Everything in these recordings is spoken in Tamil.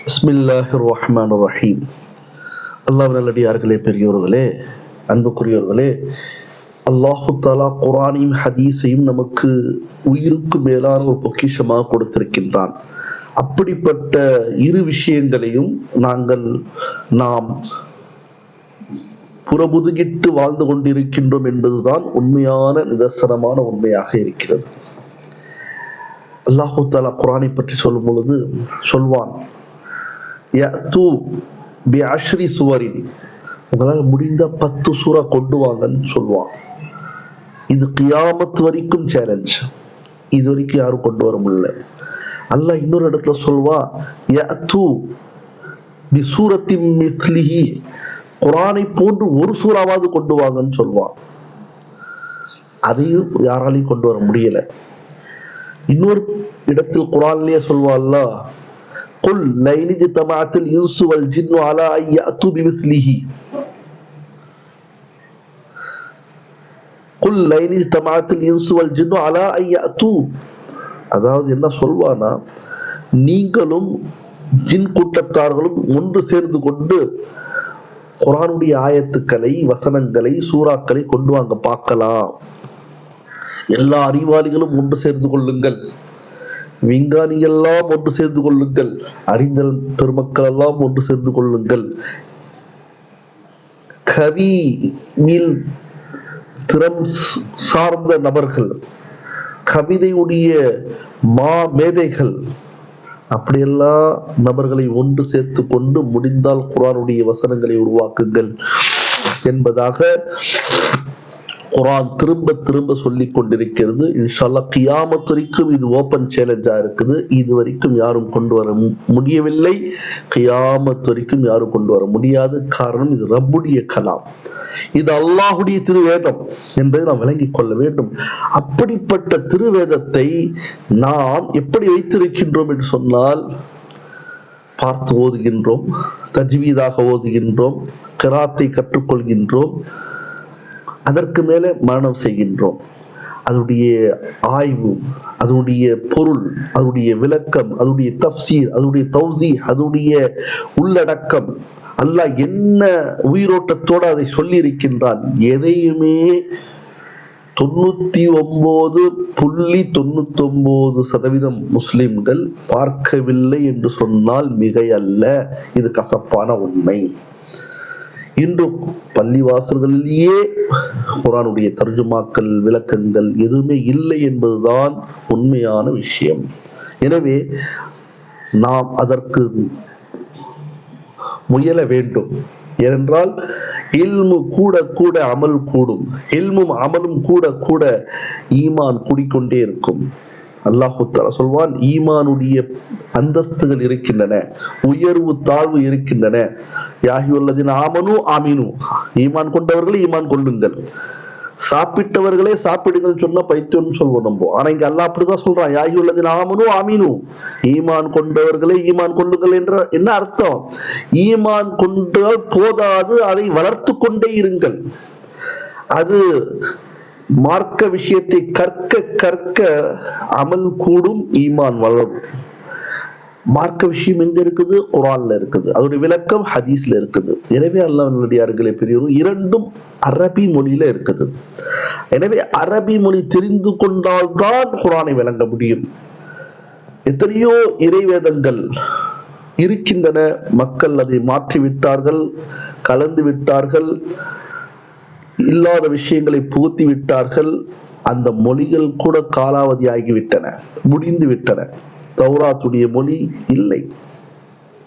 பிஸ்மில்லாஹிர் ரஹ்மானிர் ரஹீம். அல்லாஹ் நல்லடியார்களே, பெரியோர்களே, அன்புக்குரியவர்களே, அல்லாஹு தஆலா குர்ஆனையும் ஹதீஸையும் நமக்கு உயிருக்கு மேலான ஒரு பொக்கிஷமாக கொடுத்திருக்கின்றான். அப்படிப்பட்ட இரு விஷயங்களையும் நாம் புறமுதுகிட்டு வாழ்ந்து கொண்டிருக்கின்றோம் என்பதுதான் உண்மையான நிதர்சனமான உண்மையாக இருக்கிறது. அல்லாஹு தஆலா குர்ஆனை பற்றி சொல்லும் பொழுது சொல்வான், யஅது பிஅஷ்ரி சுவரின், உங்களால் முடிந்த 10 சூரா கொண்டு வாங்கன்னு சொல்லுவான். இது கியாமத் வரைக்கும் சேலஞ்ச். இது வரைக்கும் யாரும் கொண்டு வர முடியல. அல்லாஹ் இன்னொரு இடத்துல சொல்வா, யஅது பிசூரத்தின் மிஸ்லிஹி, குர்ஆனை போன்று ஒரு சூறாவாவது கொண்டு வாங்கன்னு சொல்வான். அதையும் யாராலையும் கொண்டு வர முடியல. இன்னொரு இடத்தில் குர்ஆன்லயே சொல்வா அல்லாஹ், குல் லைன் இஜ்தமஅத்தில் இன்சு வல் ஜின்னு அலா அன் யஅது பிமிஸ்லிஹி, குல் லைன் இஜ்தமஅத்தில் இன்சு வல் ஜின்னு அலா அன் யஅது. அதாவது என்ன சொல்வானா, நீங்களும் ஜின் கூட்டத்தார்களும் ஒன்று சேர்ந்து கொண்டு குர்ஆனுடைய ஆயத்துக்களை, வசனங்களை, சூறாக்களை கொண்டு வாங்க பார்க்கலாம். எல்லா அறிவாளிகளும் ஒன்று சேர்ந்து கொள்ளுங்கள், விஞ்ஞானிகள் எல்லாம் ஒன்று சேர்ந்து கொள்ளுங்கள், அறிஞர் பெருமக்கள் எல்லாம் ஒன்று சேர்ந்து கொள்ளுங்கள், கவியில் திறம் சார்ந்த நபர்கள், கவிதையுடைய மேதைகள், அப்படியெல்லாம் நபர்களை ஒன்று சேர்த்து கொண்டு முடிந்தால் குர்ஆனுடைய வசனங்களை உருவாக்குங்கள் என்பதாக குர்ஆன் திரும்ப திரும்ப சொல்லிக் கொண்டிருக்கிறது. இன்ஷா அல்லாஹ் கியாமத் வரைக்கும் இது ஓபன் சேலஞ்சா இருக்குது. இது வரைக்கும் யாரும் கொண்டு வர முடியவில்லை, கியாமத் வரைக்கும் யாரும் கொண்டு வர முடியாது. காரணம், இது ரப்புடைய கலாம், இது அல்லாஹுடைய திருவேதம் என்பதை நாம் விளங்கிக் கொள்ள வேண்டும். அப்படிப்பட்ட திருவேதத்தை நாம் எப்படி வைத்திருக்கின்றோம் என்று சொன்னால், பார்த்து ஓதுகின்றோம், தஜ்வீதாக ஓதுகின்றோம், கிராத்தை கற்றுக்கொள்கின்றோம், அதற்கு மேலே மரணம் செய்கின்றோம். அதனுடைய ஆய்வு, அதனுடைய பொருள், அதனுடைய விளக்கம், அதனுடைய தஃப்சீர், அதனுடைய தௌஸீ, அதனுடைய உள்ளடக்கம், அல்லாஹ் என்ன உயிரோட்டத்தோடு அதை சொல்லி இருக்கின்றான், எதையுமே 99.99% முஸ்லிம்கள் பார்க்கவில்லை என்று சொன்னால் மிகை அல்ல. இது கசப்பான உண்மை. இன்று பள்ளிவாசல்களிலேயே குர்ஆனுடைய தர்ஜுமாக்கள், விளக்கங்கள் எதுவுமே இல்லை என்பதுதான் உண்மையான விஷயம். எனவே நாம் அதற்கு முயல வேண்டும். ஏனென்றால் இல்மு கூட கூட அமல் கூடும், இல்மும் அமலும் கூட கூட ஈமான் கூடிக்கொண்டே இருக்கும். அல்லாஹு தஆலா சொல்வான், ஈமானுடைய அந்தஸ்துகள் இருக்கின்றன, உயர்வு தாழ்வு இருக்கின்றன. யா அய்யுஹல்லதீன ஆமனூ ஆமீனு, ஈமான் கொண்டவர்களே ஈமான் கொள்ளுங்கள், சாப்பிட்டவர்களே சாப்பிடுங்கள் சொன்னா பைத்தியம் சொல்வோம் நம்ம. ஆனா இங்க அல்லாஹ் அப்படிதான் சொல்றான், யா அய்யுஹல்லதீன ஆமனூ ஆமீனு, ஈமான் கொண்டவர்களே ஈமான் கொள்ளுங்கள் என்ற என்ன அர்த்தம்? ஈமான் கொண்டால் போதாது, அதை வளர்த்து கொண்டே இருங்கள். அது மார்க்க விஷயத்தை கற்க கற்க அமல் கூடும், ஈமான் வளரும். மார்க்க விஷயம் எங்க இருக்குது? குர்ஆன்ல இருக்குது, அதோட விளக்கம் ஹதீஸ்ல இருக்குது. எனவே அல்லாஹ் நல்லடியார்களே, பெரியவர்கள், இரண்டும் அரபி மொழியில இருக்குது. எனவே அரபி மொழி தெரிந்து கொண்டால்தான் குர்ஆனை விளங்க முடியும். எத்தனையோ இறைவேதங்கள் இருக்கின்றன, மக்கள் அதை மாற்றிவிட்டார்கள், கலந்து விட்டார்கள், இல்லாத விஷயங்களை புகுத்தி விட்டார்கள். அந்த மொழிகள் கூட காலாவதி ஆகிவிட்டன, முடிந்து விட்டன. தௌராத்துடைய மொழி இல்லை,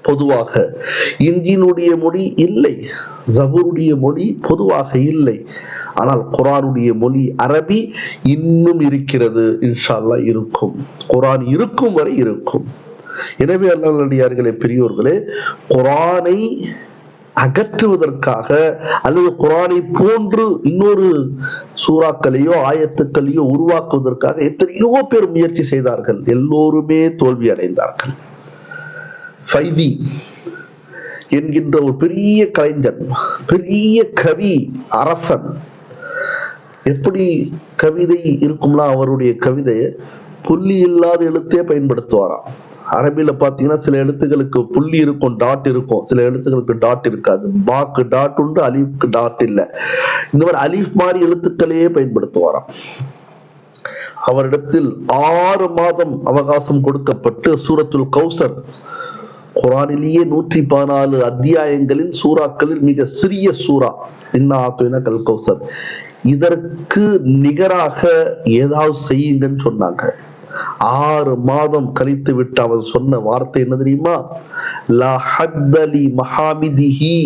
பொதுவாக இன்ஜீலுடைய மொழி இல்லை, ஜபூருடைய மொழி பொதுவாக இல்லை. ஆனால் குர்ஆனுடைய மொழி அரபி இன்னும் இருக்கிறது. இன்ஷா அல்லாஹ் இருக்கும், குர்ஆன் இருக்கும் வரை இருக்கும். எனவே அல்லாஹ் நல்லடியார்களே, பெரியோர்களே, குர்ஆனை அகற்றுவதற்காக அல்லது குர்ஆனை போன்று இன்னொரு சூறாக்களையோ ஆயத்துக்களையோ உருவாக்குவதற்காக எத்தனையோ பேர் முயற்சி செய்தார்கள். எல்லோருமே தோல்வி அடைந்தார்கள். ஃபைதி என்கின்ற ஒரு பெரிய கலைஞன், பெரிய கவி அரசன், எப்படி கவிதை இருக்கும்னா அவருடைய கவிதையை புள்ளி இல்லாத எழுத்தே பயன்படுத்துவாராம். அரபில பாத்தீங்கன்னா சில எழுத்துக்களுக்கு புள்ளி இருக்கும், டாட் இருக்கும், சில எழுத்துக்களுக்கு டாட் இருக்காது. பாக்கு டாட் உண்டு, அலிஃப்க்கு டாட் இல்ல. இந்த மாதிரி அலிஃப் மாதிரி எழுத்துக்களையே பயன்படுத்துவாராம். அவரிடத்தில் 6 மாதம் அவகாசம் கொடுக்கப்பட்டு சூரத்துல் கௌசர், குரானிலேயே 114 அத்தியாயங்களில் சூறாக்களில் மிக சிறிய சூறா, இன்னா ஆத்தோனா கல் கௌசர், இதற்கு நிகராக ஏதாவது செய்யுங்கன்னு சொன்னாங்க. 6 மாதம் கழித்து விட்டு அவன் சொன்ன வார்த்தை என்ன தெரியுமா? லா ஹத்தலி மஹாமிதிஹி,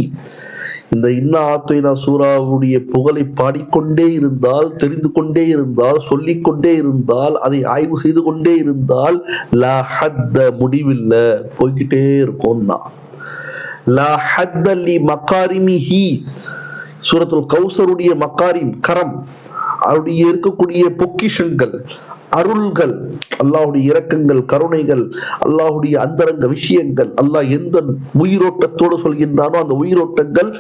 இந்த இன்னா ஆத்தோனா சூறாவுடைய புகழை பாடிக்கொண்டே இருந்தால், தெரிந்து கொண்டே இருந்தால், சொல்லிக்கொண்டே இருந்தால், அதை ஆய்வு செய்து கொண்டே இருந்தால், லா ஹத்த முடிவில்லை, போய்கிட்டே இருக்கும்னா. லா ஹத்தலி மகாரிமிஹி, சூரத்துல் கௌசருடைய மக்காரிம் கரம், அவருடைய இருக்கக்கூடிய பொக்கிஷங்கள், அருள்கள், அல்லாஹுடைய இரக்கங்கள், கருணைகள், அல்லாஹுடைய அந்தரங்க விஷயங்கள், அல்லாஹ் எந்த உயிரோட்டத்தோடு சொல்கின்றானோ அந்த உயிரோட்டங்கள்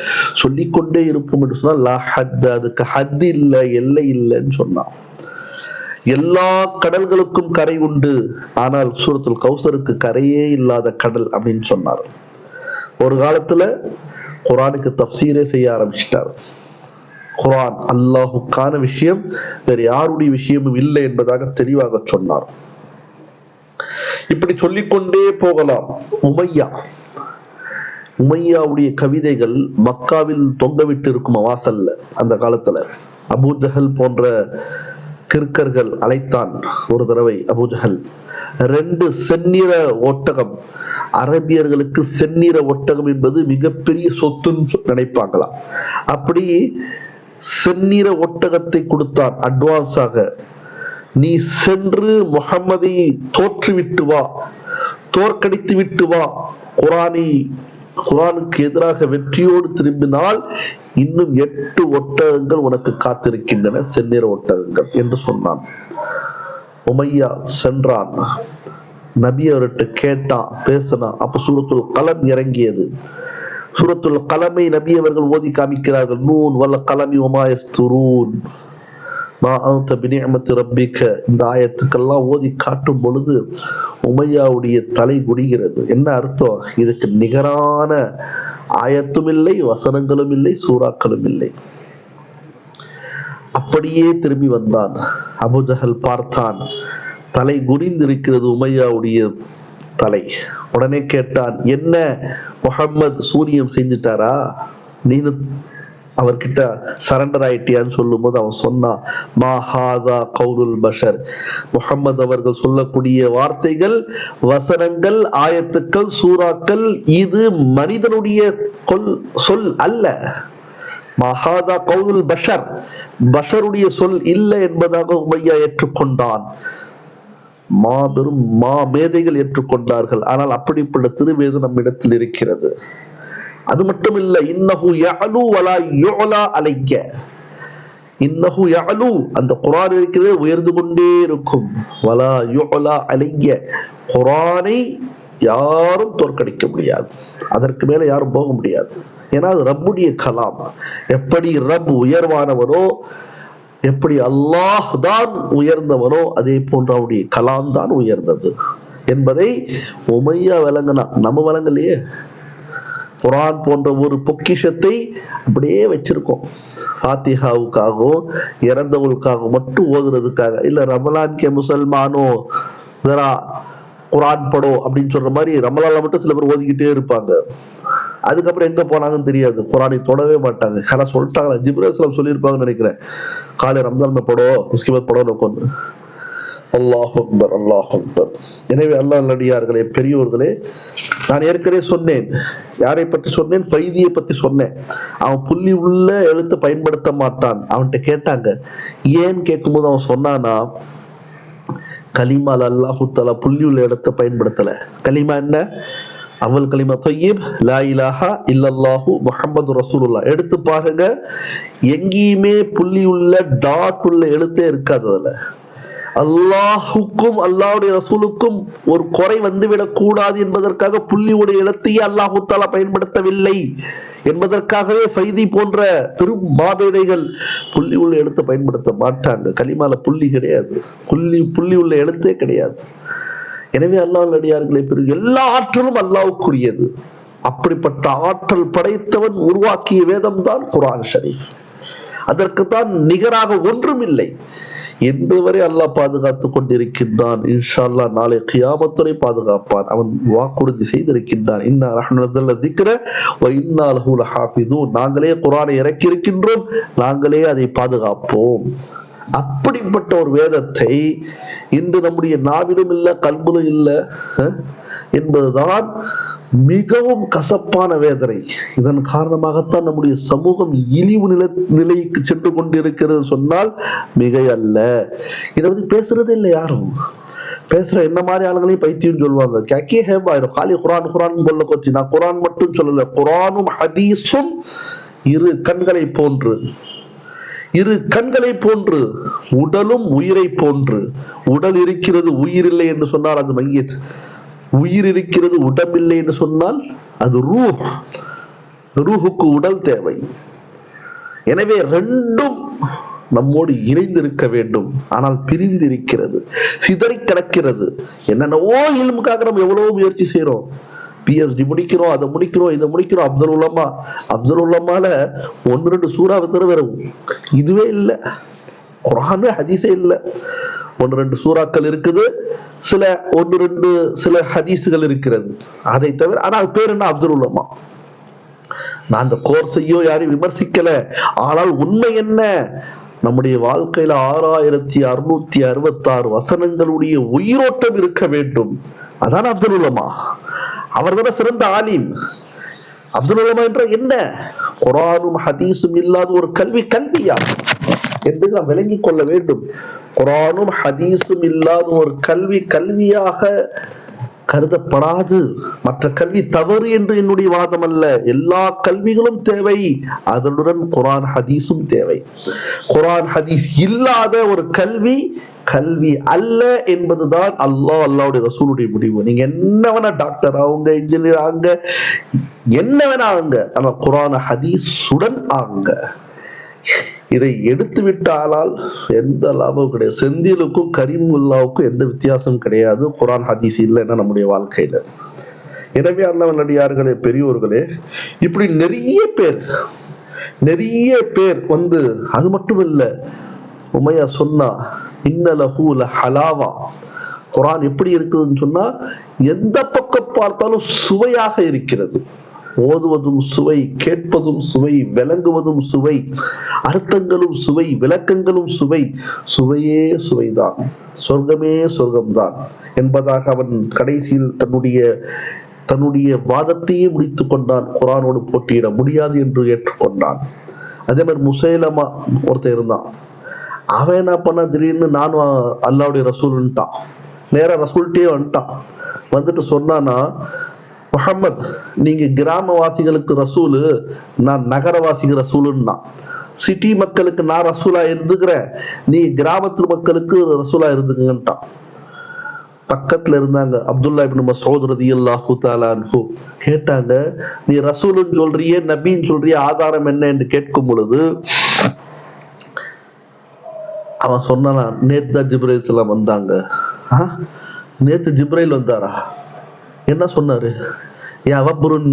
சொல்லிக்கொண்டே இருக்கும் என்று சொன்னால் லா ஹத், அதுக்கு ஹத் இல்லை, எல்லை இல்லைன்னு சொன்னான். எல்லா கடல்களுக்கும் கரை உண்டு, ஆனால் சூரத்துல் கௌசருக்கு கரையே இல்லாத கடல் அப்படின்னு சொன்னார். ஒரு காலத்துல குரானுக்கு தஃப்சீரே செய்ய ஆரம்பிச்சிட்டார். குரான் அல்லாஹுக்கான விஷயம், வேறு யாருடைய விஷயமும் இல்லை என்பதாக தெளிவாக சொன்னார். இப்படி சொல்லிக்கொண்டே போகலாம். உமையாவுடைய கவிதைகள் மக்காவில் தொங்கவிட்டு இருக்கும் வாசல்ல. அந்த காலத்துல அபூஜஹல் போன்ற கிறுக்கர்கள் அழைத்தான் ஒரு தடவை. அபூஜஹல் 2 செந்நிற ஒட்டகம், அரபியர்களுக்கு செந்நிற ஒட்டகம் என்பது மிகப்பெரிய சொத்துன்னு நினைப்பாங்களாம். அப்படி செந்நிற ஒட்டகத்தை கொடுத்தான் அட்வான்ஸாக. நீ சென்று முஹம்மதை தோற்றுவிட்டு வா, தோற்கடித்து விட்டு வா, குரானுக்கு எதிராக வெற்றியோடு திரும்பினால் இன்னும் 8 ஒட்டகங்கள் உனக்கு காத்திருக்கின்றன, செந்நிற ஒட்டகங்கள் என்று சொன்னான். உமையா சென்றான், நபி அவர்கிட்ட கேட்டான், பேசினான். அப்ப சூரத்துல் கலம் இறங்கியது. சூரத்துல் கலமை நபி அவர்கள் ஓதி காமிக்கிறார்கள். நூன் வல்ல கலமி வமா யஸ்துரூன் மா அன்த பிநிஅமத்தி ரப்பிக, இந்த ஆயத்துக்கெல்லாம் ஓதி காட்டும் பொழுது உமையாவுடைய தலை குடிகிறது. என்ன அர்த்தம்? இதுக்கு நிகரான ஆயத்தும் இல்லை, வசனங்களும் இல்லை, சூறாக்களும் இல்லை. அப்படியே திரும்பி வந்தான். அபூஜஹல் பார்த்தான், தலை குனிந்திருக்கிறது உமையாவுடைய தலை. உடனே கேட்டான், என்ன முஹம்மது சூனியம் செஞ்சுட்டாரா, நீனு அவர்கிட்ட சரண்டர் ஆயிட்டியான்னு சொல்லும் போது அவன் சொன்னான், மா ஹாதா கௌலுல் பஷர், முஹம்மது அவர்கள் சொல்லக்கூடிய வார்த்தைகள், வசனங்கள், ஆயத்துக்கள், சூறாக்கள், இது மனிதனுடைய சொல் அல்ல. மஹாதா கௌலுல் பஷர், பஷருடைய சொல் இல்லை என்பதாக உமையா ஏற்றுக்கொண்டான். மாபெரும் மேதைகள் ஏற்றுக்கொண்டார்கள். ஆனால் அப்படிப்பட்ட திருவேதம் நம்மிடத்தில் இருக்கிறது. அது மட்டும் இல்ல, இன்னஹு யஅலு வலா யுஅலா அலைய, இன்னஹு யஅலு, அந்த குர்ஆன் இருக்கிறது உயர்ந்து கொண்டே இருக்கும். வலா யுஅலா அலைய, குர்ஆனை யாரும் தோற்கடிக்க முடியாது, அதற்கு மேல யாரும் போக முடியாது. ஏன்னா அது ரப்புடைய கலாம். எப்படி ரப் உயர்வானவரோ, எப்படி அல்லாஹ் தான் உயர்ந்தவனோ, அதே போன்ற அவருடைய கலாம் தான் உயர்ந்தது என்பதை உமையா விளங்கினா. நம்ம விளங்கலையே. குர்ஆன் போன்ற ஒரு பொக்கிஷத்தை அப்படியே வச்சிருக்கோம், ஃபாத்திஹாவுக்காகவும் இறந்தவர்களுக்காக மட்டும் ஓதுறதுக்காக. இல்ல ரமலான் கே முசல்மானோ ஜரா குர்ஆன் படோ அப்படின்னு சொல்ற மாதிரி ரமலான்ல மட்டும் சில பேர் ஓதிக்கிட்டே இருப்பாங்க. அதுக்கப்புறம் எங்க போனாங்கன்னு தெரியாது, குர்ஆனை தொடவே மாட்டாங்க. ஆனா சொல்லிட்டாங்களா, ஜிப்ரீல் அலைஹிஸ்ஸலாம் சொல்லியிருப்பாங்கன்னு நினைக்கிறேன், காலை ரம்ஜான் படோ முஸ்லிமத் படோ நோக்கொண்டு. அல்லாஹ் அக்பர், அல்லாஹ் அக்பர். எனவே அல்லாஹ் நல்லடியார்களே, பெரியோர்களே, நான் ஏற்கனவே சொன்னேன், யாரை பற்றி சொன்னேன்? ஃபைதியை பத்தி சொன்னேன். அவன் புள்ளி உள்ள எழுத்து பயன்படுத்த மாட்டான். அவன்கிட்ட கேட்டாங்க, ஏன் கேட்கும்போது அவன் சொன்னானா, கலிமால அல்லாஹு தஆலா புள்ளி உள்ள இடத்தை பயன்படுத்தல. கலிமா என்ன? அவல் கலிமா தய்யிப், லா இலாஹா இல்லல்லாஹு முஹம்மது ரசூலுல்லாஹ். எடுத்து பாருங்க, எங்கேயுமே புள்ளி உள்ள டாட் உள்ள எழுத்தே இருக்காது. அதுல அல்லாஹுக்கும் அல்லாஹ்வுடைய ரசூலுக்கும் ஒரு குறை வந்துவிடக் கூடாது என்பதற்காக புள்ளியுடைய எழுத்தையே அல்லாஹு தஆலா பயன்படுத்தவில்லை என்பதற்காகவே ஃபைதி போன்ற பெரும் மாபேதைகள் புள்ளி உள்ள எழுத்தை பயன்படுத்த மாட்டாங்க. கலிமால புள்ளி கிடையாது, புள்ளி உள்ள எழுத்தே கிடையாது. எனவே அல்லாஹ் அடியார்களே, பெரிய எல்லா ஆற்றலும் அல்லாஹ்வுக்குரியது. அப்படிப்பட்ட ஆற்றல் படைத்தவன் உருவாக்கிய வேதம் தான் குர்ஆன் ஷரீஃப். அதற்குத்தான் நிகராக ஒன்றும் இல்லை. இன்று வரை அல்லாஹ் பாதுகாத்துக் கொண்டிருக்கின்றான். இன்ஷா அல்லாஹ் நாளை கியாமத் வரை பாதுகாப்பான். அவன் வாக்குறுதி செய்திருக்கின்றான். இன்னா நஹ்னு நஸல்னா ذிக்ர வ இன்னா லஹு லஹாஃபிதூன். நாங்களே குர்ஆனை இறக்கி இருக்கின்றோம், நாங்களே அதை பாதுகாப்போம். அப்படிப்பட்ட ஒரு வேதத்தை இன்று நம்முடைய நாவிலும் இல்லை, கல்விலும் இல்லை என்பதுதான் மிகவும் கசப்பான வேதனை. இதன் காரணமாகத்தான் நம்முடைய சமூகம் இழிவு நிலைக்கு சென்று கொண்டிருக்கிறது சொன்னால் மிகை அல்ல. இதை பத்தி பேசுறதே இல்லை யாரும். பேசுற என்ன மாதிரி ஆளுங்களையும் பைத்தியம் சொல்லுவாங்க. கேக்கே ஹேபாயிடும் காலி குரான் குரான் கொல்ல கொச்சி. நான் குரான் மட்டும் சொல்லல, குரானும் ஹதீஸும் இரு கண்களை போன்று, இரு கண்களை போன்று, உடலும் உயிரை போன்று. உடல் இருக்கிறது உயிர் இல்லை என்று சொன்னால் அது மையத், உயிர் இருக்கிறது உடம்பில்லை என்று சொன்னால் அது ரூஹ். ரூஹுக்கு உடல் தேவை. எனவே ரெண்டும் நம்மோடு இணைந்திருக்க வேண்டும். ஆனால் பிரிந்து இருக்கிறது, சிதறி கிடக்கிறது. என்னென்னவோ இல்முக்காக நம்ம எவ்வளவோ முயற்சி செய்யறோம். PhD முடிக்கிறோம், அதை முடிக்கிறோம், இதை முடிக்கிறோம். அப்துல் உலமால 1-2 சூறாவை தவிர வேற இதுவே இல்லை. குர்ஆன் ஹதீஸே இல்லை. 1-2 சூறாக்கள் இருக்குது, சில 1-2 சில ஹதீஸுகள் இருக்கிறது, அதை தவிர. ஆனால் பேர் என்ன? அப்துல் உலமா. நான் அந்த கோர்ஸையோ யாரையும் விமர்சிக்கல. ஆனால் உண்மை என்ன? நம்முடைய வாழ்க்கையில 6666 வசனங்களுடைய உயிரோட்டம் இருக்க வேண்டும். அதான் அப்துல் உலமா. அவர் தானே சிறந்த ஆலிம். அப்துல் உலமா என்ற என்ன? குர்ஆனும் ஹதீஸும் இல்லாத ஒரு கல்வியா என்று நாம் விளங்கிக் கொள்ள வேண்டும். குர்ஆனும் ஹதீஸும் இல்லாத ஒரு கல்வியாக கருதப்படாது. மற்ற கல்வி தவறு என்று என்னுடைய வாதம் அல்ல. எல்லா கல்விகளும் தேவை, அதனுடன் குர்ஆன் ஹதீஸும் தேவை. குர்ஆன் ஹதீஸ் இல்லாத ஒரு கல்வி அல்ல என்பதுதான் அல்லாஹ்வுடைய ரசூலுடைய முடிவு. நீங்க என்ன வேணா டாக்டர் ஆகுங்க, இன்ஜினியர் ஆகுங்க, என்ன வேணா ஆகுங்க, ஆனா குர்ஆன் ஹதீஸுடன் ஆகுங்க. இதை எடுத்து விட்டால் எந்த லாபமும் கிடையாது. செந்திலுக்கும் கரீமுல்லாவுக்கும் எந்த வித்தியாசம் கிடையாது குர்ஆன் ஹதீஸ் இல்லைன்னா நம்முடைய வாழ்க்கையில. எனவே அல்லாஹ்வின் அடியார்களே, பெரியோர்களே, இப்படி நிறைய பேர் வந்து, அது மட்டும் இல்ல, உமையா சொன்னா இன்னலஹு லஹலாவா. குர்ஆன் எப்படி இருக்குதுன்னு சொன்னா எந்த பக்கம் பார்த்தாலும் சுவையாக இருக்கிறது. ஓதுவதும் சுவை, கேட்பதும் சுவை, விளங்குவதும் சுவை, அர்த்தங்களும் சுவை, விளக்கங்களும் சுவை. சுவையே சுவைதான், சொர்க்கமே சொர்க்கம்தான் என்பதாக அவன் கடைசியில் தன்னுடைய வாதத்தையே முடித்துக் கொண்டான். குர்ஆனோடு போட்டியிட முடியாது என்று ஏற்றுக்கொண்டான். அதே மாதிரி முசைலமா ஒருத்தர் இருந்தான். அவன் என்ன பண்ணா, திடீர்னு நானும் அல்லாஹ்வுடைய ரசூல்ன்ட்டான். நேரா ரசூல்ட்டே வந்துட்டான். வந்துட்டு சொன்னானா, முஹம்மத், நீங்க கிராமவாசிகளுக்கு ரசூலு, நான் நகரவாசிக்கு ரசூலுன்னா. சிட்டி மக்களுக்கு நான் ரசூலா இருந்துக்கிறேன், நீ கிராமத்து மக்களுக்கு ரசூலா இருந்துங்கன்ட்டான். பக்கத்துல இருந்தாங்க அப்துல்லா இப்னு மஸ்ஊத் ரலியல்லாஹு தஆலா அன்ஹு. கேட்டாங்க, நீ ரசூலுன்னு சொல்றியே, நபின்னு சொல்றியே, ஆதாரம் என்ன என்று கேட்கும் பொழுது அவன் சொன்னானா, நேத்து ஜிப்ரீல் ஸலாம் வந்தாங்க. நேத்து ஜிப்ரீல் வந்தாரா? என்ன சொன்னாரு? யா வப்ருன்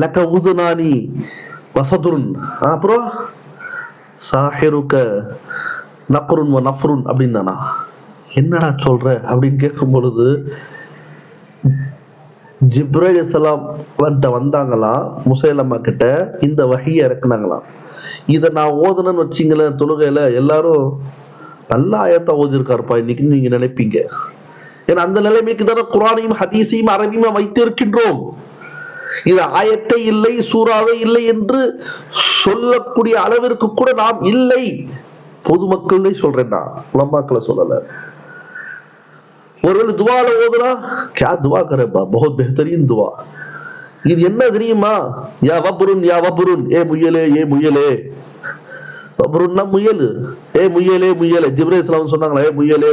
லக உதுனானி வசதுருன், அப்புறம் சாஹிருக நக்ருன் வ நஃப்ருன் அப்படின்னானா. என்னடா சொல்ற அப்படின்னு கேட்கும் பொழுது, ஜிப்ரீல் ஸலாம் வந்தாங்களாம் முசைலமா கிட்ட, இந்த வஹியை இறக்குனாங்களாம். இதை நான் ஓதுனன்னு வச்சிங்களேன், தொழுகையில எல்லாரும் நல்ல ஆயத்தா ஓதிருக்காருப்பா இன்னைக்கு நீங்க நினைப்பீங்க. ஏன்னா அந்த நிலைமைக்கு தானே குர்ஆனையும் ஹதீஸையும் அரபியுமா வைத்து இருக்கின்றோம். இது ஆயத்தை இல்லை, சூறாவே இல்லை என்று சொல்லக்கூடிய அளவிற்கு கூட நாம் இல்லை. பொதுமக்களே சொல்றேன்னா, உலமாக்களை சொல்லல. ஒருவேளை துவால ஓதுனா, क्या दुआ करे बा, बहुत बेहतरीन दुआ. இது என்ன தெரியுமா? யா வப்ருன் ஏ முயலே. வப்ருன்னா முயல், ஏ முயலே. ஜிப்ரீல் ஸலாம் சொன்னாங்களா, ஏ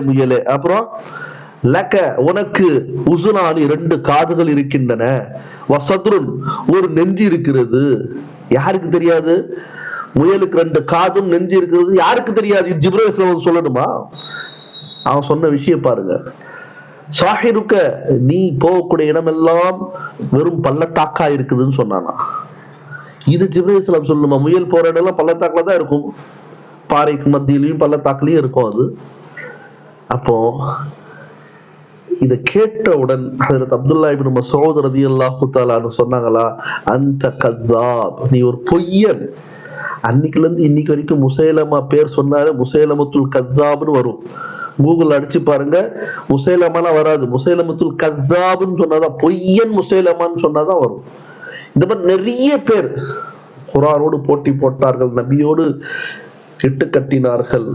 முயலே. அப்புறம் லக, உனக்கு, உசுனானி, 2 காதுகள் இருக்கின்றன, வசத்ருன், ஒரு நெஞ்சு இருக்கிறது. யாருக்கு தெரியாது? முயலுக்கு 2 காதும் நெஞ்சு இருக்கிறது யாருக்கு தெரியாது? ஜிப்ரீல் ஸலாம் சொல்லணுமா? அவன் சொன்ன விஷயம் பாருங்க, சாஹிருக்க, நீ போகக்கூடிய இடமெல்லாம் வெறும் பள்ளத்தாக்கா இருக்குதுன்னு சொன்னானா. இது ஜிப்ரீல் அலைஹிஸ்ஸலாம் சொல்லுமா, முயல் போற இடம் எல்லாம் பள்ளத்தாக்குல தான் இருக்கும், பாறைக்கு மத்தியிலையும் பள்ளத்தாக்குலயும் இருக்கும் அது. அப்போ இத கேட்டவுடன் ஹஜ்ரத் அப்துல்லா இப்னு மஸ்ஊத் ரலியல்லாஹு தஆலா அன்ஹு சொன்னாங்களா, அந்த கذاب, நீ ஒரு பொய்யன். அன்னைக்குல இருந்து இன்னைக்கு வரைக்கும் முசைலமா பேர் சொன்னாலே முசைலமத்துல் கذابனு வரும். கூகுள் அடிச்சு பாருங்க, முசைலமாலாம் வராது, முசைலமத்துல் கذابனு சொன்னாதான், பொய்யன் முசைலமான்னு சொன்னாதான் வரும். இந்த மாதிரி நிறைய பேர் குர்ஆனோடு போட்டி போட்டார்கள், நபியோடு இட்டு கட்டினார்கள்,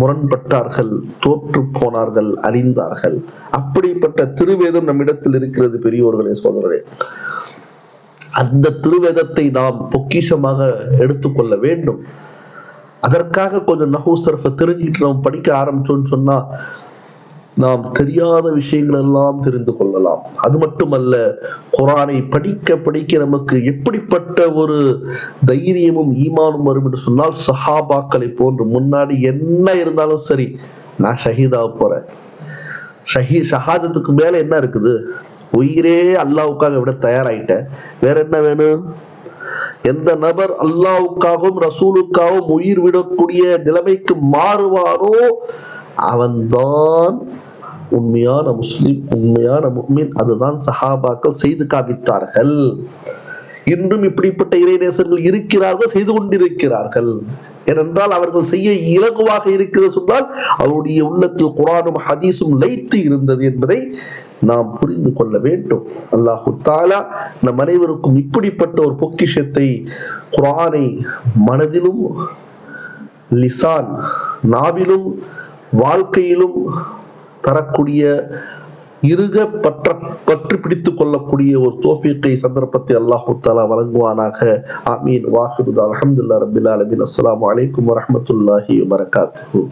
முரண்பட்டார்கள், தோற்று போனார்கள், அறிந்தார்கள். அப்படிப்பட்ட திருவேதம் நம்மிடத்தில் இருக்கிறது பெரியோர்களே, சோதரரே. அந்த திருவேதத்தை நாம் பொக்கிஷமாக எடுத்துக்கொள்ள வேண்டும். அதற்காக கொஞ்சம் நஹ்வு ஸர்ஃப தெரிஞ்சுட்டு நாம் படிக்க ஆரம்பிச்சோம்னு சொன்னா நாம் தெரியாத விஷயங்கள் எல்லாம் தெரிந்து கொள்ளலாம். அது மட்டுமல்ல, குர்ஆனை படிக்க படிக்க நமக்கு எப்படிப்பட்ட ஒரு தைரியமும் ஈமானும் வரும் என்று சொன்னால், சஹாபாக்களை போன்று முன்னாடி என்ன இருந்தாலும் சரி, நான் ஷஹீதாக போறேன், ஷஹாதத்துக்கு மேல என்ன இருக்குது, உயிரே அல்லாஹ்வுக்காக விட தயாராயிட்டேன், வேற என்ன வேணும்? எந்த நபர் அல்லாஹ்வுக்காகவும் ரசூலுக்காகவும் உயிர் விடக்கூடிய நிலைமைக்கு மாறுவாரோ அவன்தான் உண்மையான முஸ்லிம், உண்மையான முஃமின். அதுதான் சஹாபாக்கள் செய்து காமித்தார்கள். இன்றும் இப்படிப்பட்ட இறைநேசர்கள் இருக்கிறார்கள், செய்து கொண்டிருக்கிறார்கள். ஏனென்றால் அவர்கள் செய்ய இலகுவாக இருக்கிறது சொன்னால் அவருடைய உள்ளத்தில் குர்ஆனும் ஹதீஸும் லைத்து இருந்தது என்பதை நாம் புரிந்து கொள்ள வேண்டும். அல்லாஹு தஆலா நம் அனைவருக்கும் இப்படிப்பட்ட ஒரு பொக்கிஷத்தை, குர்ஆனை மனதிலும் லிசான் நாவிலும் வாழ்க்கையிலும் தரக்கூடிய, இருக பற்றி பிடித்துக் கொள்ளக்கூடிய ஒரு தௌஃபீக்கை, சந்தர்ப்பத்தை அல்லாஹு தஆலா வழங்குவானாக. ஆமீன். வாஹிரு அல்ஹம்துலில்லாஹி ரப்பில் ஆலமீன். அஸ்ஸலாமு அலைக்கும் வரஹ்மத்துல்லாஹி வபரகாத்துஹு.